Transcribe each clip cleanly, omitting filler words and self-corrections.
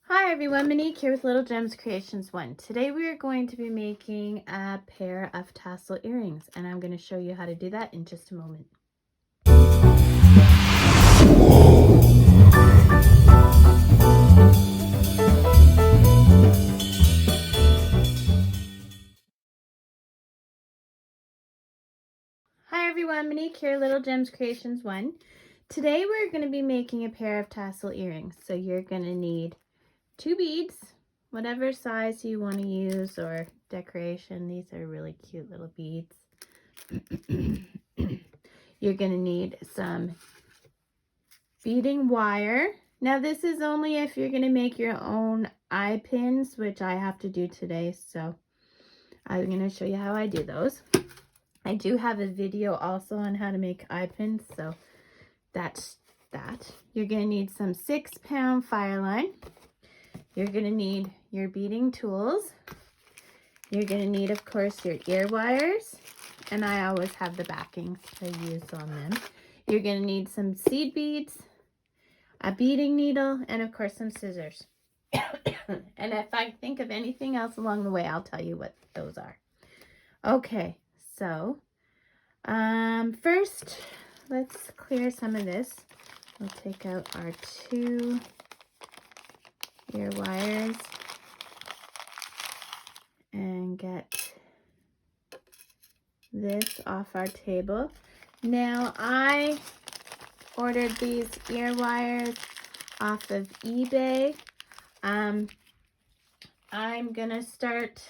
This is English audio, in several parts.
Hi everyone, Monique here with Little Gems Creations 1. Today we are going to be making a pair of tassel earrings, and I'm going to show you how to do that in just a moment. Hi everyone, Monique here, Little Gems Creations 1. Today we're going to be making a pair of tassel earrings. So you're going to need 2 beads, whatever size you want to use, or decoration. These are really cute little beads. You're going to need some beading wire. Now this is only if you're going to make your own eye pins, which I have to do today, so I'm going to show you how I do those. I do have a video also on how to make eye pins, so that's that. You're going to need some 6-pound fire line. You're going to need your beading tools. You're going to need, of course, your ear wires, and I always have the backings I use on them. You're going to need some seed beads, a beading needle, and of course some scissors. And if I think of anything else along the way, I'll tell you what those are. Okay, so first let's clear some of this. We'll take out our 2 ear wires and get this off our table. Now I ordered these ear wires off of eBay. I'm gonna start,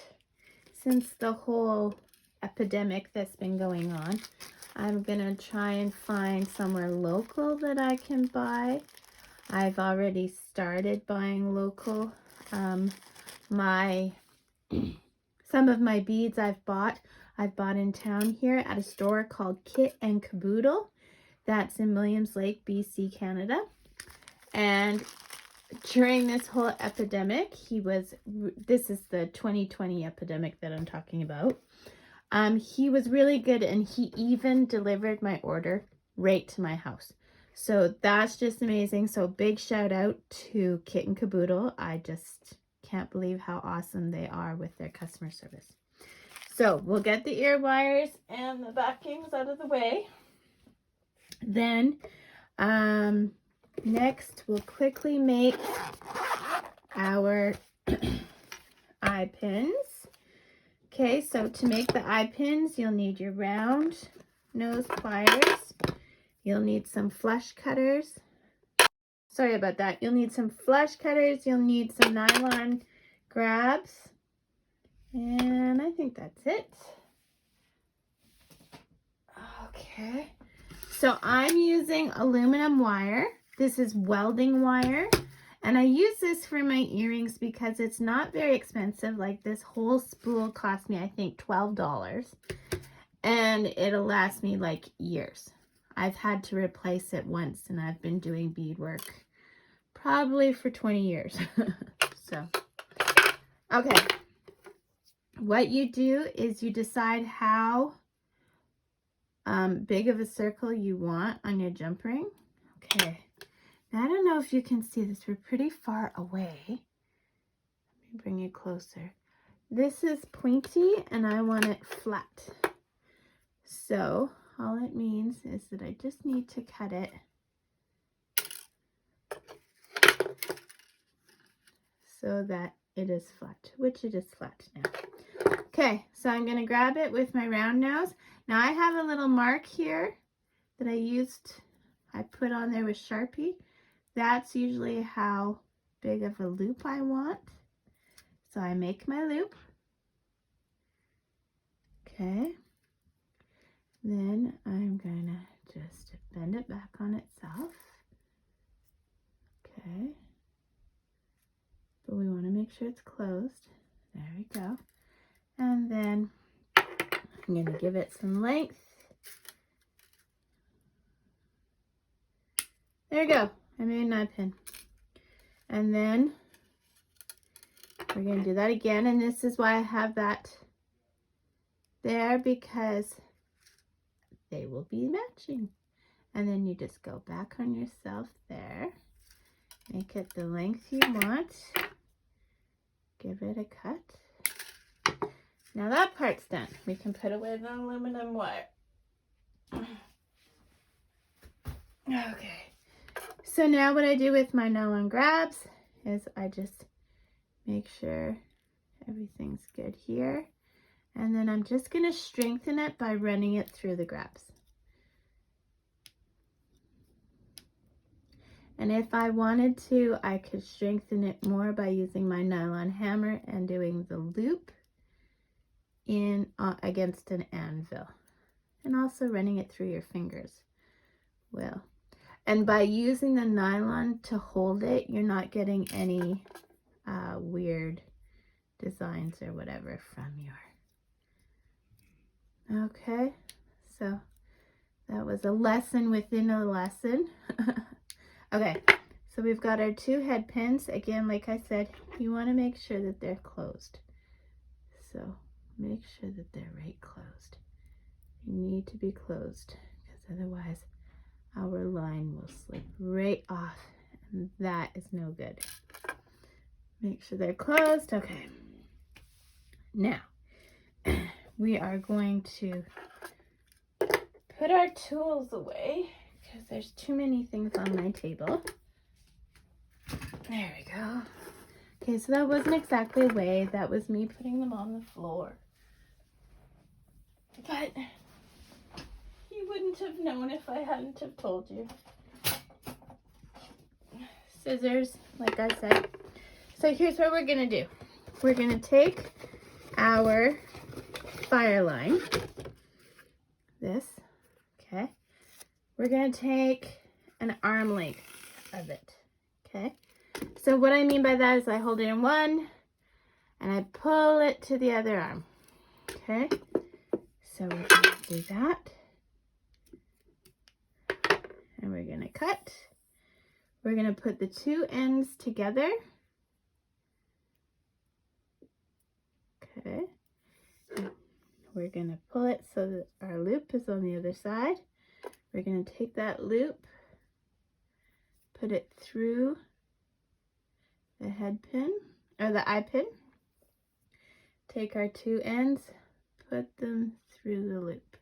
since the whole epidemic that's been going on, I'm gonna try and find somewhere local that I can buy. I've already started buying local. Some of my beads I've bought in town here at a store called Kit and Caboodle. That's in Williams Lake, BC, Canada. And during this whole epidemic, this is the 2020 epidemic that I'm talking about. He was really good, and he even delivered my order right to my house. So that's just amazing. So big shout out to Kit and Caboodle. I just can't believe how awesome they are with their customer service. So we'll get the ear wires and the backings out of the way. Then next we'll quickly make our eye pins. Okay, so to make the eye pins, you'll need your round nose pliers. You'll need some flush cutters. Sorry about that. You'll need some flush cutters. You'll need some nylon grabs. And I think that's it. Okay. So I'm using aluminum wire. This is welding wire. And I use this for my earrings because it's not very expensive. Like this whole spool cost me, I think, $12. And it'll last me like years. I've had to replace it once, and I've been doing beadwork probably for 20 years. So, okay. What you do is you decide how big of a circle you want on your jump ring. Okay. Now, I don't know if you can see this. We're pretty far away. Let me bring you closer. This is pointy, and I want it flat. So all it means is that I just need to cut it so that it is flat, which it is flat now. Okay, so I'm going to grab it with my round nose. Now I have a little mark here that I put on there with Sharpie. That's usually how big of a loop I want. So I make my loop. Okay. Then I'm going to just bend it back on itself. Okay. But we want to make sure it's closed. There we go. And then I'm going to give it some length. There we go. I made an eye pin. And then we're going to do that again. And this is why I have that there, because they will be matching. And then you just go back on yourself there. Make it the length you want. give it a cut. Now that part's done. We can put away the aluminum wire. Okay. So now what I do with my nylon grabs is I just make sure everything's good here. And then I'm just going to strengthen it by running it through the grabs. And if I wanted to, I could strengthen it more by using my nylon hammer and doing the loop in against an anvil. And also running it through your fingers. Well, and by using the nylon to hold it, you're not getting any weird designs or whatever from your. Okay, so that was a lesson within a lesson. Okay, so we've got our 2 head pins. Again, like I said, you want to make sure that they're closed. So make sure that they're right closed. You need to be closed because otherwise our line will slip right off, and that is no good. Make sure they're closed. Okay. Now, we are going to put our tools away because there's too many things on my table. There we go. Okay, so that wasn't exactly away. That was me putting them on the floor. But you wouldn't have known if I hadn't have told you. Scissors, like I said. So here's what we're going to do. We're going to take our fire line, this, okay? We're going to take an arm length of it, okay? So what I mean by that is I hold it in one and I pull it to the other arm, okay? So we're going to do that. And we're going to cut. We're going to put the 2 ends together. Okay. We're going to pull it so that our loop is on the other side. We're going to take that loop, put it through the head pin, or the eye pin. Take our 2 ends, put them through the loop.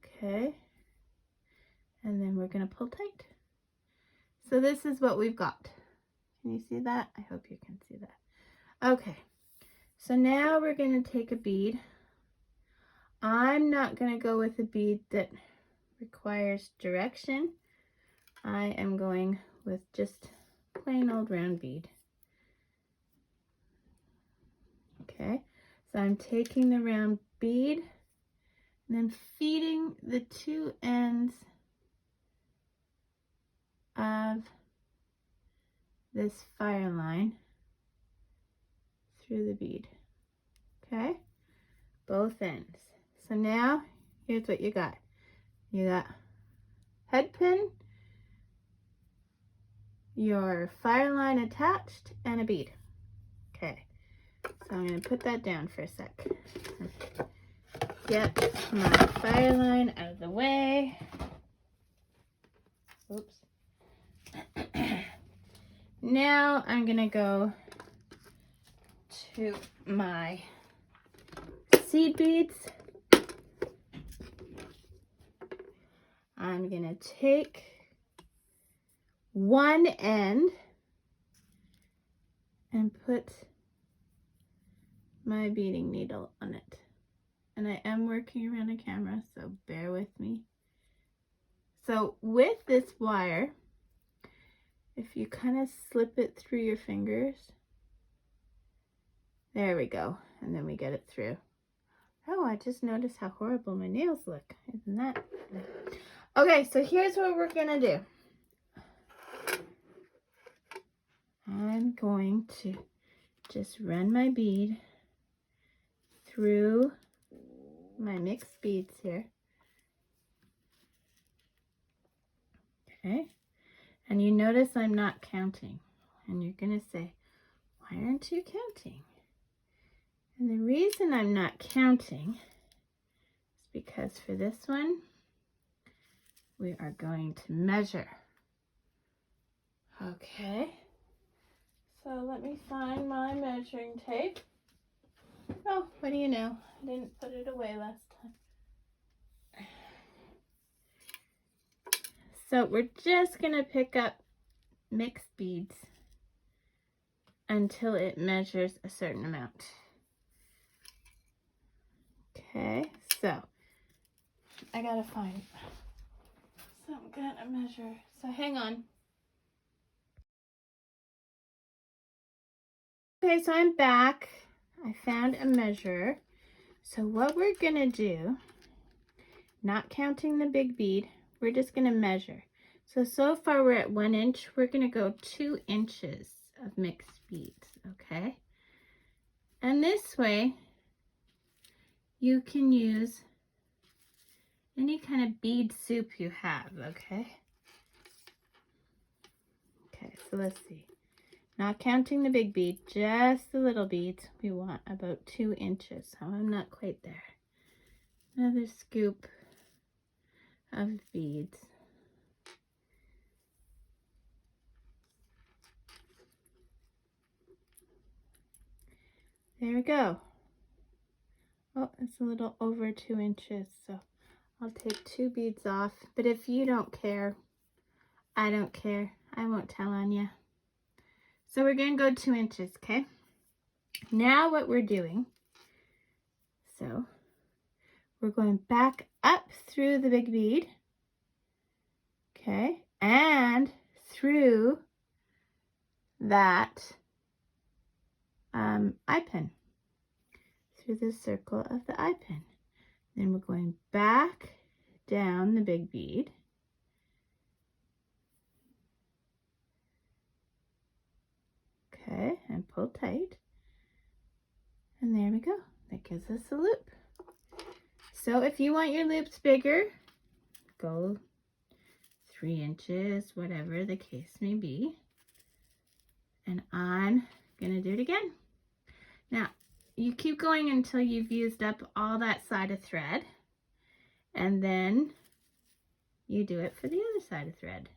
Okay. And then we're going to pull tight. So this is what we've got. Can you see that? I hope you can see that. Okay. So now we're going to take a bead. I'm not going to go with a bead that requires direction. I am going with just plain old round bead. Okay, so I'm taking the round bead and then feeding the 2 ends of this fire line through the bead. Okay, both ends. So now here's what you got. You got head pin, your fire line attached, and a bead. Okay, so I'm going to put that down for a sec. Get my fire line out of the way. Oops. Now I'm going to go to my seed beads. I'm going to take one end and put my beading needle on it. And I am working around a camera, so bear with me. So with this wire, if you kind of slip it through your fingers, there we go, and then we get it through. Oh, I just noticed how horrible my nails look. Isn't that? Okay, so here's what we're gonna do. I'm going to just run my bead through my mixed beads here. Okay, and you notice I'm not counting, and you're gonna say, why aren't you counting? And the reason I'm not counting is because for this one, we are going to measure. Okay, So let me find my measuring tape. Oh, what do you know? I didn't put it away last time. So we're just gonna pick up mixed beads until it measures a certain amount. Okay, so I gotta find some kind of measure. So hang on. Okay, so I'm back. I found a measure. So what we're gonna do, not counting the big bead, we're just gonna measure. So far we're at 1 inch. We're gonna go 2 inches of mixed beads, okay? And this way, you can use any kind of bead soup you have, okay? Okay, so let's see. Not counting the big bead, just the little beads. We want about 2 inches. So I'm not quite there. Another scoop of beads. There we go. Oh, it's a little over 2 inches, so I'll take 2 beads off. But if you don't care, I don't care. I won't tell on you. So we're going to go 2 inches, okay? Now what we're doing, so we're going back up through the big bead, okay, and through that eye pin, through the circle of the eye pin. Then we're going back down the big bead, okay, and pull tight, and there we go. That gives us a loop. So if you want your loops bigger, go 3 inches, whatever the case may be. And I'm gonna do it again. Now, you keep going until you've used up all that side of thread, and then you do it for the other side of thread.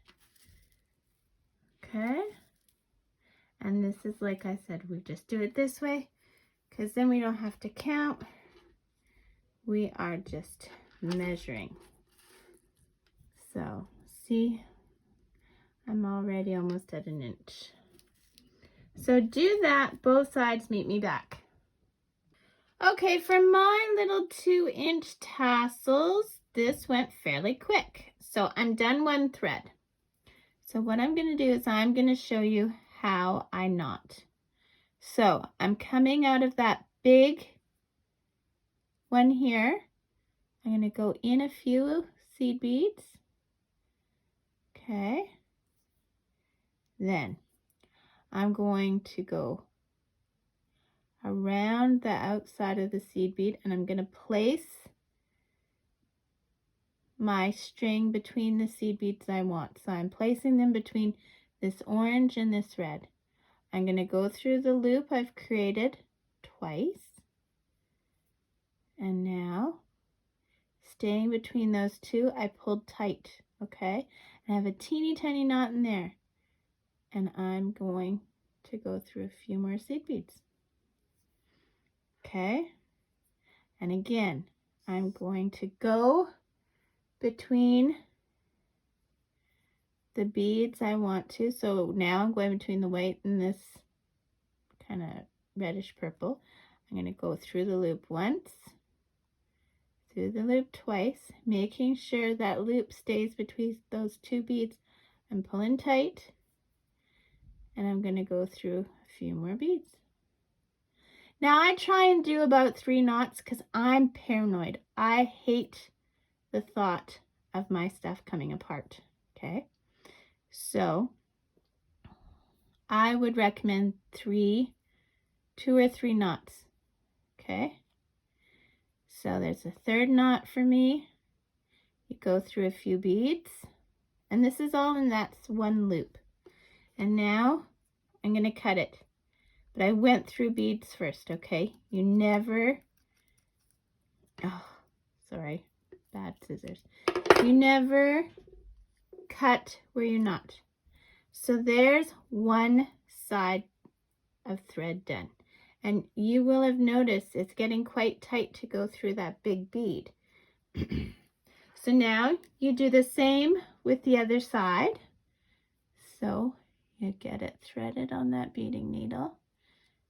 Okay? And this is, like I said, we just do it this way, because then we don't have to count. We are just measuring. So, see, I'm already almost at 1 inch. So do that, both sides, meet me back. Okay, for my little 2-inch tassels, this went fairly quick. So I'm done 1 thread. So what I'm going to do is I'm going to show you how I knot. So I'm coming out of that big one here. I'm going to go in a few seed beads. Okay. Then I'm going to go around the outside of the seed bead, and I'm going to place my string between the seed beads I want. So I'm placing them between this orange and this red. I'm going to go through the loop I've created twice. And now, staying between those two, I pulled tight, okay? And I have a teeny tiny knot in there. And I'm going to go through a few more seed beads. Okay? And again, I'm going to go between the beads I want to. So now I'm going between the white and this kind of reddish purple. I'm going to go through the loop once, through the loop twice, making sure that loop stays between those 2 beads. I'm pulling tight, and I'm going to go through a few more beads. Now I try and do about 3 knots because I'm paranoid. I hate the thought of my stuff coming apart, okay? So I would recommend 2 or 3 knots, okay? So there's a 3rd knot for me. You go through a few beads, and this is all in that 1 loop. And now I'm going to cut it. But I went through beads first, okay? You never, oh, sorry, bad scissors. You never cut where you're not. So there's one side of thread done. And you will have noticed it's getting quite tight to go through that big bead. So now you do the same with the other side. So you get it threaded on that beading needle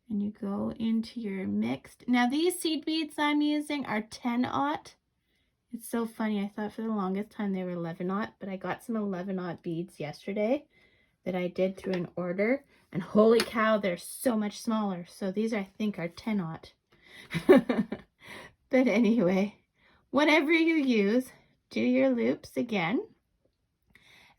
and you go into your mixed. Now these seed beads I'm using are 10-aught. It's so funny, I thought for the longest time they were 11-aught, but I got some 11-aught beads yesterday that I did through an order, and holy cow, they're so much smaller. So these I think are 10-aught. But anyway, whatever you use, do your loops again,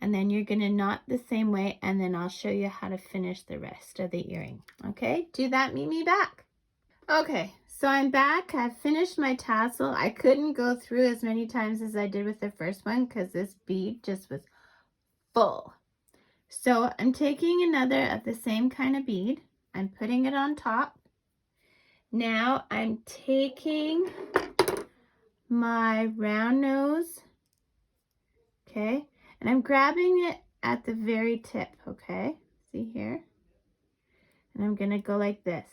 and then you're going to knot the same way, and then I'll show you how to finish the rest of the earring. Okay, do that, meet me back. Okay, so I'm back. I've finished my tassel. I couldn't go through as many times as I did with the first one because this bead just was full. So I'm taking another of the same kind of bead. I'm putting it on top. Now I'm taking my round nose, okay, and I'm grabbing it at the very tip, okay, see here, and I'm gonna go like this.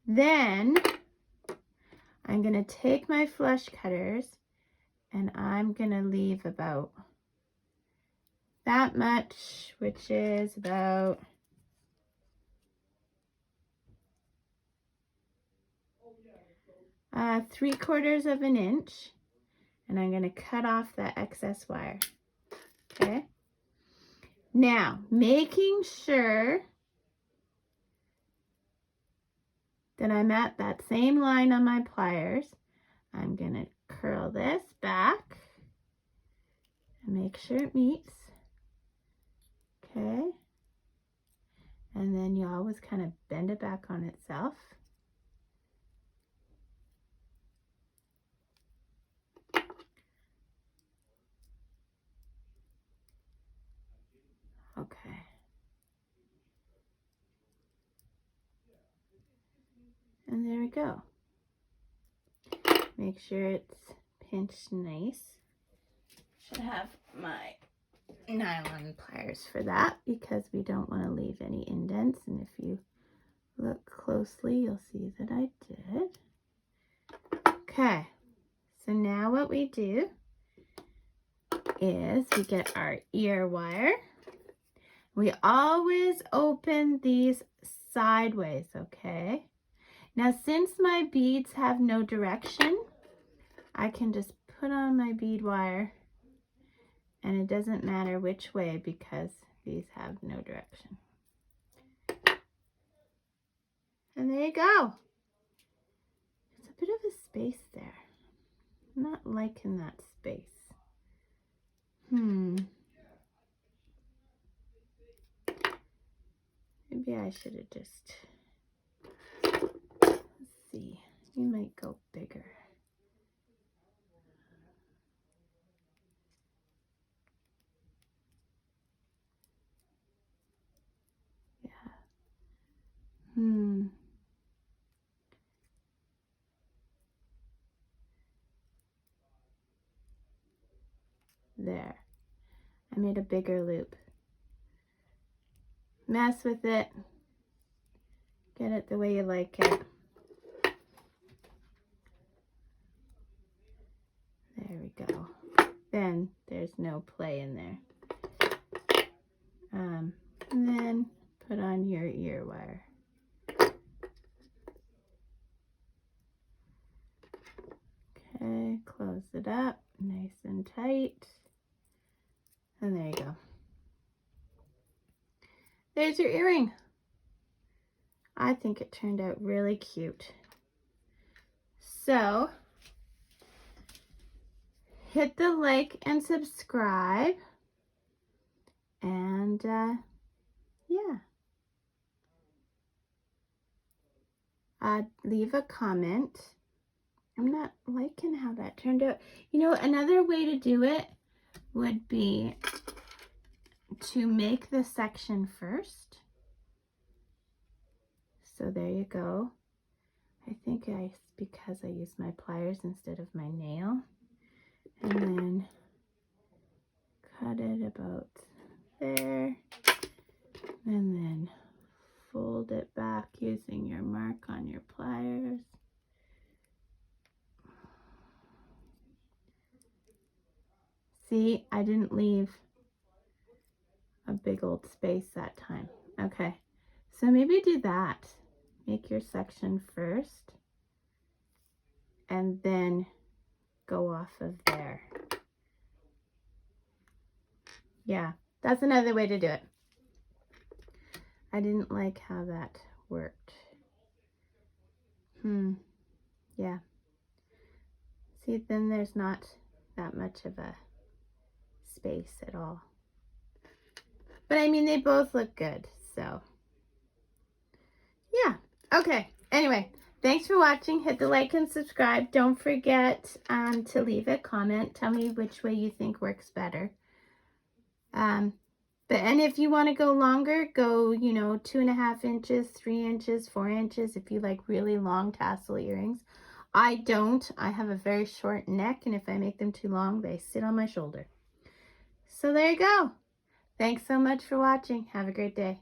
Then I'm gonna take my flush cutters and I'm gonna leave about that much, which is about 3/4 of an inch, and I'm going to cut off that excess wire. Okay, now making sure that I'm at that same line on my pliers, I'm going to curl this back and make sure it meets. Okay, and then you always kind of bend it back on itself. Okay. And there we go. Make sure it's pinched nice. Should have my nylon pliers for that because we don't want to leave any indents, and if you look closely you'll see that I did. Okay, so now what we do is we get our ear wire. We always open these sideways, okay? Now since my beads have no direction, I can just put on my bead wire and it doesn't matter which way because these have no direction. And there you go. It's a bit of a space there. I'm not liking that space. Maybe I should have just, let's see, you might go bigger. Yeah. There. I made a bigger loop. Mess with it. Get it the way you like it. There we go. Then there's no play in there. And then put on your ear wire. Okay, close it up nice and tight. And there you go. There's your earring. I think it turned out really cute. So, hit the like and subscribe. And yeah. Leave a comment. I'm not liking how that turned out. You know, another way to do it would be to make the section first. So there you go. I think because I used my pliers instead of my nail. And then cut it about there. And then fold See, I didn't leave a big old space that time. Okay, so maybe do that. Make your section first and then go off of there. Yeah, that's another way to do it. I didn't like how that worked. Yeah. See, then there's not that much of a space at all. But I mean, they both look good, so yeah. Okay, anyway, thanks for watching. Hit the like and subscribe. Don't forget to leave a comment. Tell me which way you think works better. And if you want to go longer, go, 2.5 inches, 3 inches, 4 inches if you like really long tassel earrings. I don't. I have a very short neck, and if I make them too long, they sit on my shoulder. So there you go. Thanks so much for watching. Have a great day.